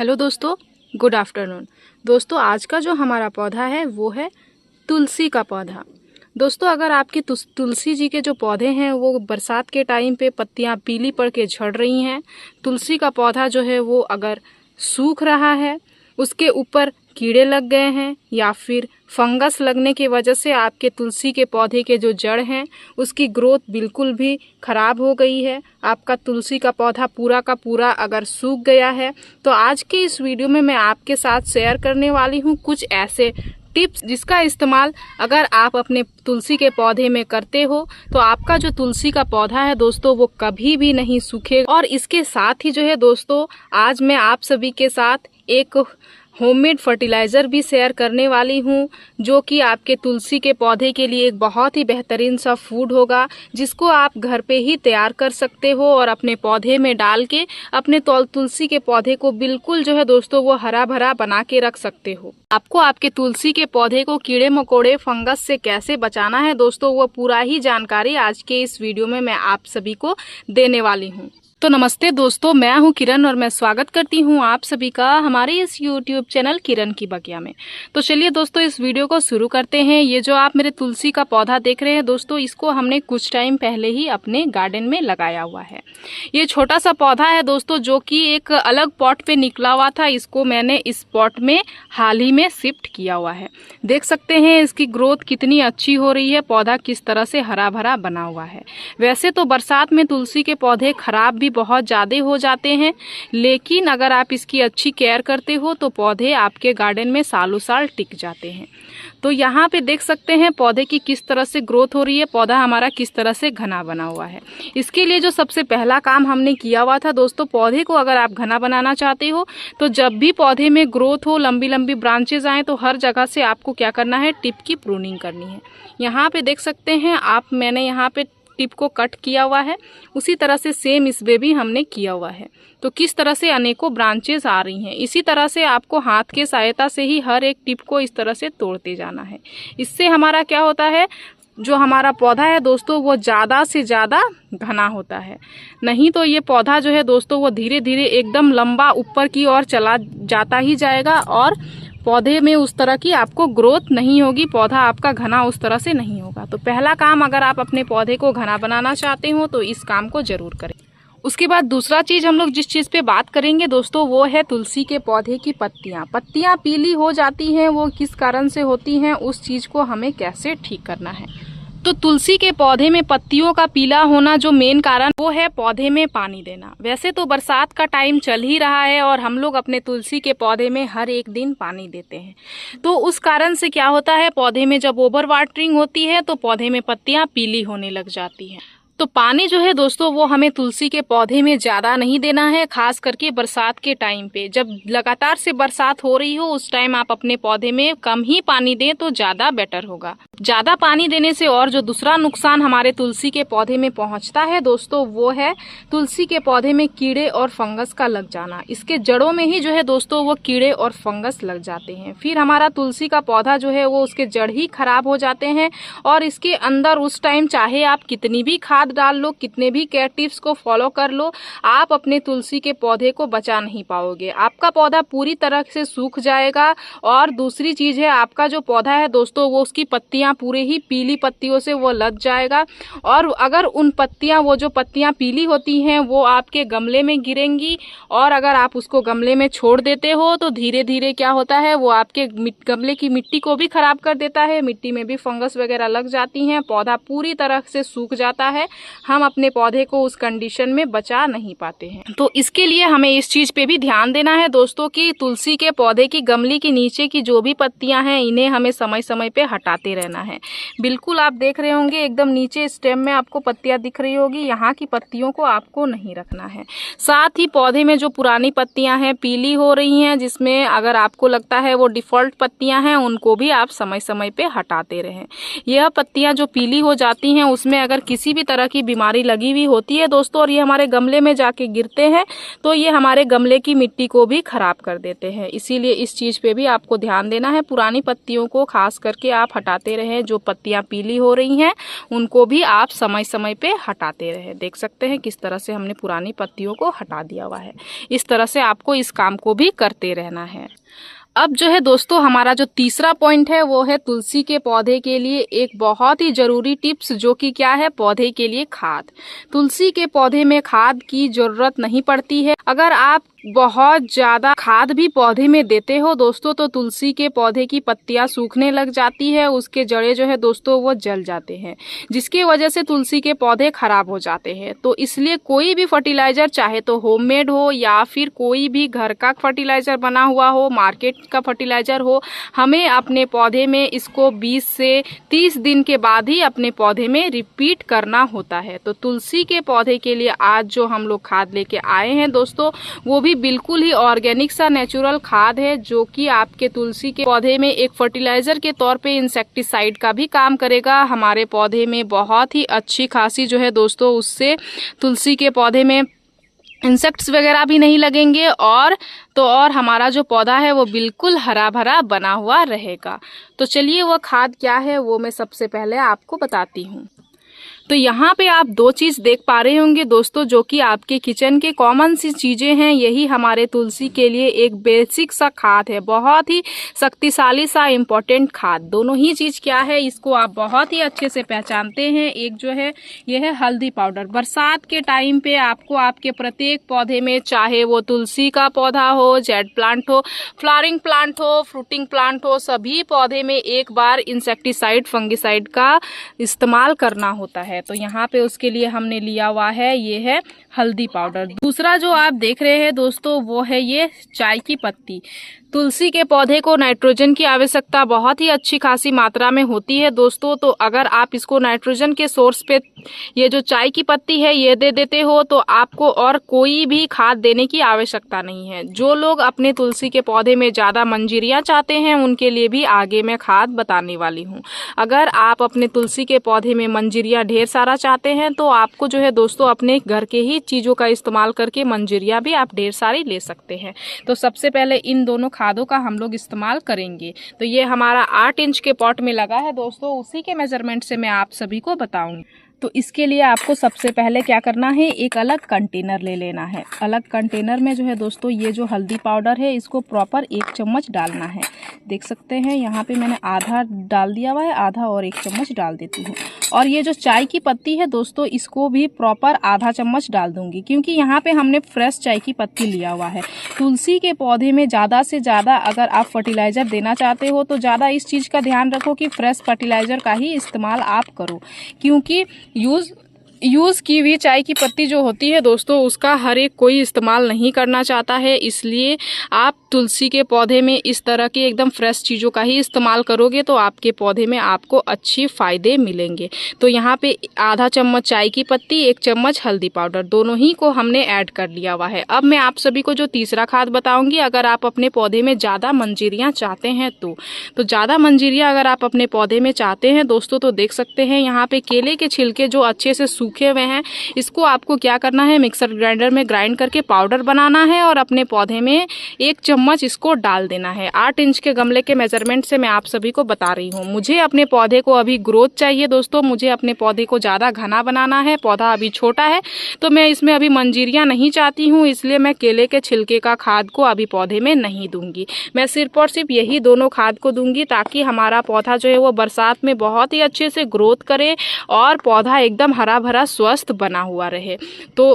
Hello दोस्तों, good afternoon. दोस्तों, आज का जो हमारा पौधा है वो है तुलसी का पौधा। दोस्तों, अगर आपकी तुलसी जी के जो पौधे हैं वो बरसात के टाइम पे पत्तियां पीली पड़ के झड़ रही हैं, तुलसी का पौधा जो है वो अगर सूख रहा है, उसके ऊपर कीड़े लग गए हैं या फिर फंगस लगने की वजह से आपके तुलसी के पौधे के जो जड़ हैं उसकी ग्रोथ बिल्कुल भी ख़राब हो गई है, आपका तुलसी का पौधा पूरा का पूरा अगर सूख गया है, तो आज के इस वीडियो में मैं आपके साथ शेयर करने वाली हूँ कुछ ऐसे टिप्स जिसका इस्तेमाल अगर आप अपने तुलसी के पौधे में करते हो तो आपका जो तुलसी का पौधा है दोस्तों वो कभी भी नहीं सूखेगा। और इसके साथ ही जो है दोस्तों, आज मैं आप सभी के साथ एक होममेड फर्टिलाइज़र भी शेयर करने वाली हूँ जो कि आपके तुलसी के पौधे के लिए एक बहुत ही बेहतरीन सा फूड होगा, जिसको आप घर पे ही तैयार कर सकते हो और अपने पौधे में डाल के अपने तुलसी के पौधे को बिल्कुल जो है दोस्तों वो हरा भरा बना के रख सकते हो। आपको आपके तुलसी के पौधे को कीड़े मकोड़े फंगस से कैसे बचाना है दोस्तों, वो पूरा ही जानकारी आज के इस वीडियो में मैं आप सभी को देने वाली हूँ। तो नमस्ते दोस्तों, मैं हूं किरण और मैं स्वागत करती हूं आप सभी का हमारे इस YouTube चैनल किरण की बगिया में। तो चलिए दोस्तों, इस वीडियो को शुरू करते हैं। ये जो आप मेरे तुलसी का पौधा देख रहे हैं दोस्तों, इसको हमने कुछ टाइम पहले ही अपने गार्डन में लगाया हुआ है। ये छोटा सा पौधा है दोस्तों जो कि एक अलग पॉट पे निकला हुआ था, इसको मैंने इस पॉट में हाल ही में शिफ्ट किया हुआ है। देख सकते हैं इसकी ग्रोथ कितनी अच्छी हो रही है, पौधा किस तरह से हरा भरा बना हुआ है। वैसे तो बरसात में तुलसी के पौधे खराब भी बहुत ज़्यादा हो जाते हैं, लेकिन अगर आप इसकी अच्छी केयर करते हो तो पौधे आपके गार्डन में सालों साल टिक जाते हैं। तो यहाँ पे देख सकते हैं पौधे की किस तरह से ग्रोथ हो रही है, पौधा हमारा किस तरह से घना बना हुआ है। इसके लिए जो सबसे पहला काम हमने किया हुआ था दोस्तों, पौधे को अगर आप घना बनाना चाहते हो तो जब भी पौधे में ग्रोथ हो, लंबी लंबी ब्रांचेज आए, तो हर जगह से आपको क्या करना है, टिप की प्रूनिंग करनी है। यहाँ पे देख सकते हैं आप, मैंने यहाँ पे टिप को कट किया हुआ है, उसी तरह से सेम इस वे भी हमने किया हुआ है। तो किस तरह से अनेकों ब्रांचेस आ रही हैं, इसी तरह से आपको हाथ के सहायता से ही हर एक टिप को इस तरह से तोड़ते जाना है। इससे हमारा क्या होता है, जो हमारा पौधा है दोस्तों वो ज़्यादा से ज़्यादा घना होता है। नहीं तो ये पौधा जो है दोस्तों वो धीरे धीरे एकदम लंबा ऊपर की ओर चला जाता ही जाएगा और पौधे में उस तरह की आपको ग्रोथ नहीं होगी, पौधा आपका घना उस तरह से नहीं होगा। तो पहला काम, अगर आप अपने पौधे को घना बनाना चाहते हो तो इस काम को जरूर करें। उसके बाद दूसरा चीज़ हम लोग जिस चीज़ पे बात करेंगे दोस्तों वो है तुलसी के पौधे की पत्तियां पीली हो जाती हैं, वो किस कारण से होती हैं, उस चीज़ को हमें कैसे ठीक करना है। तो तुलसी के पौधे में पत्तियों का पीला होना जो मेन कारण वो है पौधे में पानी देना। वैसे तो बरसात का टाइम चल ही रहा है और हम लोग अपने तुलसी के पौधे में हर एक दिन पानी देते हैं, तो उस कारण से क्या होता है, पौधे में जब ओवर वाटरिंग होती है तो पौधे में पत्तियां पीली होने लग जाती हैं। तो पानी जो है दोस्तों वो हमें तुलसी के पौधे में ज़्यादा नहीं देना है, खास करके बरसात के टाइम पे। जब लगातार से बरसात हो रही हो उस टाइम आप अपने पौधे में कम ही पानी दें तो ज़्यादा बेटर होगा। ज़्यादा पानी देने से और जो दूसरा नुकसान हमारे तुलसी के पौधे में पहुंचता है दोस्तों वो है तुलसी के पौधे में कीड़े और फंगस का लग जाना। इसके जड़ों में ही जो है दोस्तों वो कीड़े और फंगस लग जाते हैं, फिर हमारा तुलसी का पौधा जो है वो उसके जड़ ही खराब हो जाते हैं और इसके अंदर उस टाइम चाहे आप कितनी भी खाद डाल लो, कितने भी केयर टिप्स को फॉलो कर लो, आप अपने तुलसी के पौधे को बचा नहीं पाओगे। आपका पौधा पूरी तरह से सूख जाएगा। और दूसरी चीज है, आपका जो पौधा है दोस्तों वो उसकी पत्तियां पूरे ही पीली पत्तियों से वो लद जाएगा और अगर उन पत्तियां, वो जो पत्तियां पीली होती हैं वो आपके गमले में गिरेंगी और अगर आप उसको गमले में छोड़ देते हो तो धीरे धीरे क्या होता है, वो आपके गमले की मिट्टी को भी खराब कर देता है, मिट्टी में भी फंगस वगैरह लग जाती हैं, पौधा पूरी तरह से सूख जाता है। हम अपने पौधे को उस कंडीशन में बचा नहीं पाते हैं। तो इसके लिए हमें इस चीज पे भी ध्यान देना है दोस्तों कि तुलसी के पौधे की गमले के नीचे की जो भी पत्तियां हैं इन्हें हमें समय समय पे हटाते रहना है। बिल्कुल आप देख रहे होंगे एकदम नीचे स्टेम में आपको पत्तियां दिख रही होगी, यहाँ की पत्तियों को आपको नहीं रखना है। साथ ही पौधे में जो पुरानी पत्तियां हैं पीली हो रही हैं, जिसमें अगर आपको लगता है वो डिफॉल्ट पत्तियां हैं, उनको भी आप समय समय पे हटाते रहें। यह पत्तियां जो पीली हो जाती हैं उसमें अगर किसी भी तरह की बीमारी लगी हुई होती है दोस्तों, और ये हमारे गमले में जाके गिरते हैं तो ये हमारे गमले की मिट्टी को भी खराब कर देते हैं। इसीलिए इस चीज़ पे भी आपको ध्यान देना है। पुरानी पत्तियों को खास करके आप हटाते रहें। जो पत्तियां पीली हो रही हैं उनको भी आप समय समय पे हटाते रहें। देख सकते हैं किस तरह से हमने पुरानी पत्तियों को हटा दिया हुआ है। इस तरह से आपको इस काम को भी करते रहना है। अब जो है दोस्तों हमारा जो तीसरा पॉइंट है वो है तुलसी के पौधे के लिए एक बहुत ही जरूरी टिप्स, जो कि क्या है, पौधे के लिए खाद। तुलसी के पौधे में खाद की जरूरत नहीं पड़ती है। अगर आप बहुत ज्यादा खाद भी पौधे में देते हो दोस्तों तो तुलसी के पौधे की पत्तियां सूखने लग जाती है, उसके जड़े जो है दोस्तों वो जल जाते हैं, जिसकी वजह से तुलसी के पौधे खराब हो जाते हैं। तो इसलिए कोई भी फर्टिलाइजर, चाहे तो होममेड हो या फिर कोई भी घर का फर्टिलाइजर बना हुआ हो, मार्केट का फर्टिलाइजर हो, हमें अपने पौधे में इसको 20 से 30 दिन के बाद ही अपने पौधे में रिपीट करना होता है। तो तुलसी के पौधे के लिए आज जो हम लोग खाद लेके आए हैं दोस्तों वो भी बिल्कुल ही ऑर्गेनिक सा नेचुरल खाद है, जो कि आपके तुलसी के पौधे में एक फर्टिलाइजर के तौर पे इंसेक्टिसाइड का भी काम करेगा। हमारे पौधे में बहुत ही अच्छी खासी जो है दोस्तों उससे तुलसी के पौधे में इंसेक्ट्स वगैरह भी नहीं लगेंगे, और हमारा जो पौधा है वो बिल्कुल हरा भरा बना हुआ रहेगा। तो चलिए वो खाद क्या है वो मैं सबसे पहले आपको बताती हूँ। तो यहाँ पे आप दो चीज़ देख पा रहे होंगे दोस्तों, जो कि आपके किचन के कॉमन सी चीज़ें हैं। यही हमारे तुलसी के लिए एक बेसिक सा खाद है, बहुत ही शक्तिशाली सा इम्पोर्टेंट खाद। दोनों ही चीज़ क्या है इसको आप बहुत ही अच्छे से पहचानते हैं। एक जो है ये है हल्दी पाउडर। बरसात के टाइम पे आपको आपके प्रत्येक पौधे में, चाहे वो तुलसी का पौधा हो, जेड प्लांट हो, फ्लावरिंग प्लांट हो, फ्रूटिंग प्लांट हो, सभी पौधे में एक बार इंसेक्टिसाइड फंगिसाइड का इस्तेमाल करना होता है। तो यहाँ पे उसके लिए हमने लिया हुआ है ये है हल्दी पाउडर। दूसरा जो आप देख रहे हैं दोस्तों वो है ये चाय की पत्ती। तुलसी के पौधे को नाइट्रोजन की आवश्यकता बहुत ही अच्छी खासी मात्रा में होती है दोस्तों। तो अगर आप इसको नाइट्रोजन के सोर्स पे ये जो चाय की पत्ती है ये दे देते हो तो आपको और कोई भी खाद देने की आवश्यकता नहीं है। जो लोग अपने तुलसी के पौधे में ज़्यादा मंजीरियाँ चाहते हैं उनके लिए भी आगे मैं खाद बताने वाली हूँ। अगर आप अपने तुलसी के पौधे में मंजीरियाँ ढेर सारा चाहते हैं तो आपको जो है दोस्तों अपने घर के ही चीज़ों का इस्तेमाल करके मंजीरियाँ भी आप ढेर सारी ले सकते हैं। तो सबसे पहले इन दोनों खादों का हम लोग इस्तेमाल करेंगे। तो ये हमारा 8 इंच के पॉट में लगा है दोस्तों, उसी के मेजरमेंट से मैं आप सभी को बताऊंगी। तो इसके लिए आपको सबसे पहले क्या करना है, एक अलग कंटेनर ले लेना है। अलग कंटेनर में जो है दोस्तों ये जो हल्दी पाउडर है इसको प्रॉपर 1 चम्मच डालना है। देख सकते हैं यहाँ पे मैंने आधा डाल दिया हुआ है, आधा और 1 चम्मच डाल देती हूँ। और ये जो चाय की पत्ती है दोस्तों इसको भी प्रॉपर आधा चम्मच डाल दूंगी, क्योंकि यहाँ पे हमने फ्रेश चाय की पत्ती लिया हुआ है। तुलसी के पौधे में ज़्यादा से ज़्यादा अगर आप फर्टिलाइज़र देना चाहते हो तो ज़्यादा इस चीज़ का ध्यान रखो कि फ्रेश फर्टिलाइज़र का ही इस्तेमाल आप करो, क्योंकि यूज़ की हुई चाय की पत्ती जो होती है दोस्तों उसका हर एक कोई इस्तेमाल नहीं करना चाहता है। इसलिए आप तुलसी के पौधे में इस तरह की एकदम फ्रेश चीज़ों का ही इस्तेमाल करोगे तो आपके पौधे में आपको अच्छी फ़ायदे मिलेंगे। तो यहाँ पे आधा चम्मच चाय की पत्ती, 1 चम्मच हल्दी पाउडर, दोनों ही को हमने ऐड कर लिया हुआ है। अब मैं आप सभी को जो तीसरा खाद बताऊँगी, अगर आप अपने पौधे में ज़्यादा मंजीरियाँ चाहते हैं तो ज़्यादा मंजीरियाँ अगर आप अपने पौधे में चाहते हैं दोस्तों तो देख सकते हैं यहाँ पे केले के छिलके जो अच्छे से सूखे हुए हैं इसको आपको क्या करना है, मिक्सर ग्राइंडर में ग्राइंड करके पाउडर बनाना है और अपने पौधे में 1 चम्मच इसको डाल देना है। 8 इंच के गमले के मेजरमेंट से मैं आप सभी को बता रही हूँ। मुझे अपने पौधे को अभी ग्रोथ चाहिए दोस्तों, मुझे अपने पौधे को ज़्यादा घना बनाना है। पौधा अभी छोटा है तो मैं इसमें अभी मंजीरियाँ नहीं चाहती हूँ, इसलिए मैं केले के छिलके का खाद को अभी पौधे में नहीं दूंगी। मैं सिर्फ और सिर्फ यही दोनों खाद को दूंगी ताकि हमारा पौधा जो है वो बरसात में बहुत ही अच्छे से ग्रोथ करे और पौधा एकदम हरा भरा स्वस्थ बना हुआ रहे। तो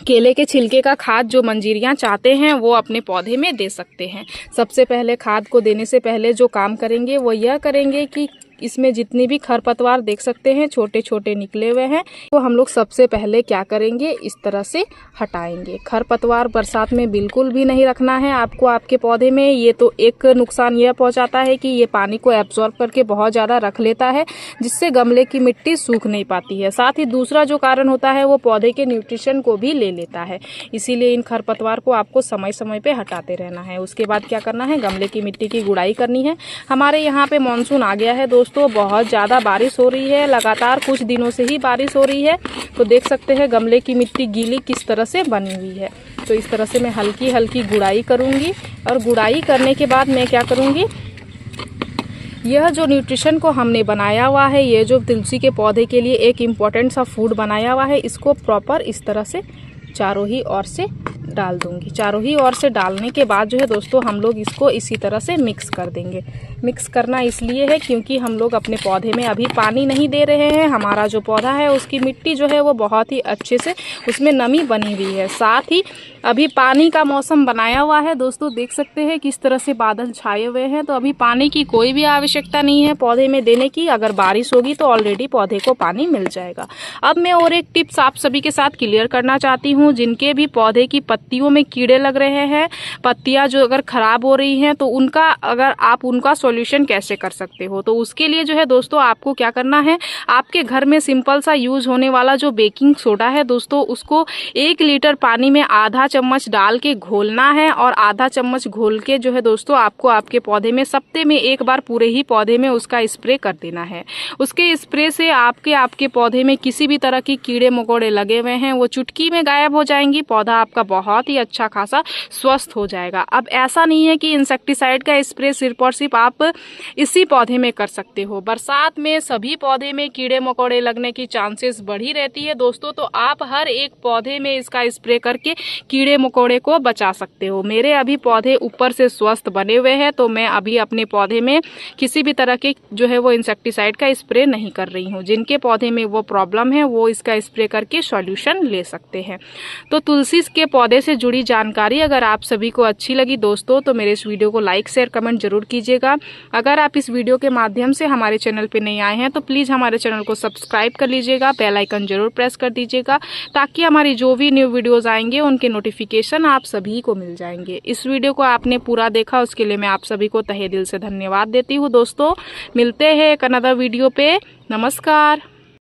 केले के छिलके का खाद जो मंजीरियाँ चाहते हैं वो अपने पौधे में दे सकते हैं। सबसे पहले खाद को देने से पहले जो काम करेंगे वो यह करेंगे कि इसमें जितनी भी खरपतवार देख सकते हैं छोटे छोटे निकले हुए हैं तो हम लोग सबसे पहले क्या करेंगे, इस तरह से हटाएंगे। खरपतवार बरसात में बिल्कुल भी नहीं रखना है आपको आपके पौधे में। ये तो एक नुकसान यह पहुंचाता है कि ये पानी को एब्जॉर्ब करके बहुत ज़्यादा रख लेता है, जिससे गमले की मिट्टी सूख नहीं पाती है। साथ ही दूसरा जो कारण होता है वो पौधे के न्यूट्रिशन को भी ले लेता है। इसीलिए इन खरपतवार को आपको समय समय पर हटाते रहना है। उसके बाद क्या करना है, गमले की मिट्टी की गुड़ाई करनी है। हमारे यहाँ पे मानसून आ गया है दोस्तों, दोस्तों बहुत ज़्यादा बारिश हो रही है, लगातार कुछ दिनों से ही बारिश हो रही है। तो देख सकते हैं गमले की मिट्टी गीली किस तरह से बनी हुई है। तो इस तरह से मैं हल्की हल्की गुड़ाई करूँगी और गुड़ाई करने के बाद मैं क्या करूँगी, यह जो न्यूट्रिशन को हमने बनाया हुआ है, ये जो तुलसी के पौधे के लिए एक इम्पॉर्टेंट सा फूड बनाया हुआ है, इसको प्रॉपर इस तरह से चारों ही ओर से डाल दूंगी। चारों ही ओर से डालने के बाद जो है दोस्तों हम लोग इसको इसी तरह से मिक्स कर देंगे। मिक्स करना इसलिए है क्योंकि हम लोग अपने पौधे में अभी पानी नहीं दे रहे हैं। हमारा जो पौधा है उसकी मिट्टी जो है वो बहुत ही अच्छे से उसमें नमी बनी हुई है। साथ ही अभी पानी का मौसम बनाया हुआ है दोस्तों, देख सकते हैं किस तरह से बादल छाए हुए हैं। तो अभी पानी की कोई भी आवश्यकता नहीं है पौधे में देने की। अगर बारिश होगी तो ऑलरेडी पौधे को पानी मिल जाएगा। अब मैं और एक टिप्स आप सभी के साथ क्लियर करना चाहती हूँ। जिनके भी पौधे की पत्तियों में कीड़े लग रहे हैं, पत्तियां जो अगर खराब हो रही हैं, तो उनका अगर आप उनका सॉल्यूशन कैसे कर सकते हो, तो उसके लिए जो है दोस्तों आपको क्या करना है, आपके घर में सिंपल सा यूज होने वाला जो बेकिंग सोडा है दोस्तों, उसको 1 लीटर पानी में आधा चम्मच डाल के घोलना है और आधा चम्मच घोल के जो है दोस्तों आपको आपके पौधे में सप्ताह में एक बार पूरे ही पौधे में उसका स्प्रे कर देना है। उसके स्प्रे से आपके पौधे में किसी भी तरह की कीड़े मकोड़े लगे हुए हैं वो चुटकी में गायब हो जाएंगी। पौधा आपका बहुत ही अच्छा खासा स्वस्थ हो जाएगा। अब ऐसा नहीं है कि इंसेक्टिसाइड का स्प्रे सिर्फ और सिर्फ आप इसी पौधे में कर सकते हो। बरसात में सभी पौधे में कीड़े मकोड़े लगने की चांसेस बढ़ी रहती है दोस्तों, तो आप हर एक पौधे में इसका स्प्रे करके कीड़े मकोड़े को बचा सकते हो। मेरे अभी पौधे ऊपर से स्वस्थ बने हुए हैं, तो मैं अभी अपने पौधे में किसी भी तरह के जो है वो इंसेक्टिसाइड का स्प्रे नहीं कर रही हूँ। जिनके पौधे में वो प्रॉब्लम है वो इसका स्प्रे करके सॉल्यूशन ले सकते हैं। तो तुलसी के पौधे से जुड़ी जानकारी अगर आप सभी को अच्छी लगी दोस्तों, तो मेरे इस वीडियो को लाइक शेयर कमेंट जरूर कीजिएगा। अगर आप इस वीडियो के माध्यम से हमारे चैनल पे नए आए हैं तो प्लीज़ हमारे चैनल को सब्सक्राइब कर लीजिएगा, बेल आइकन जरूर प्रेस कर दीजिएगा, ताकि हमारी जो भी न्यू वीडियोज़ आएंगे उनके नोटिफिकेशन आप सभी को मिल जाएंगे। इस वीडियो को आपने पूरा देखा उसके लिए मैं आप सभी को तहे दिल से धन्यवाद देती हूँ दोस्तों। मिलते हैं एक अनदर वीडियो पे। नमस्कार।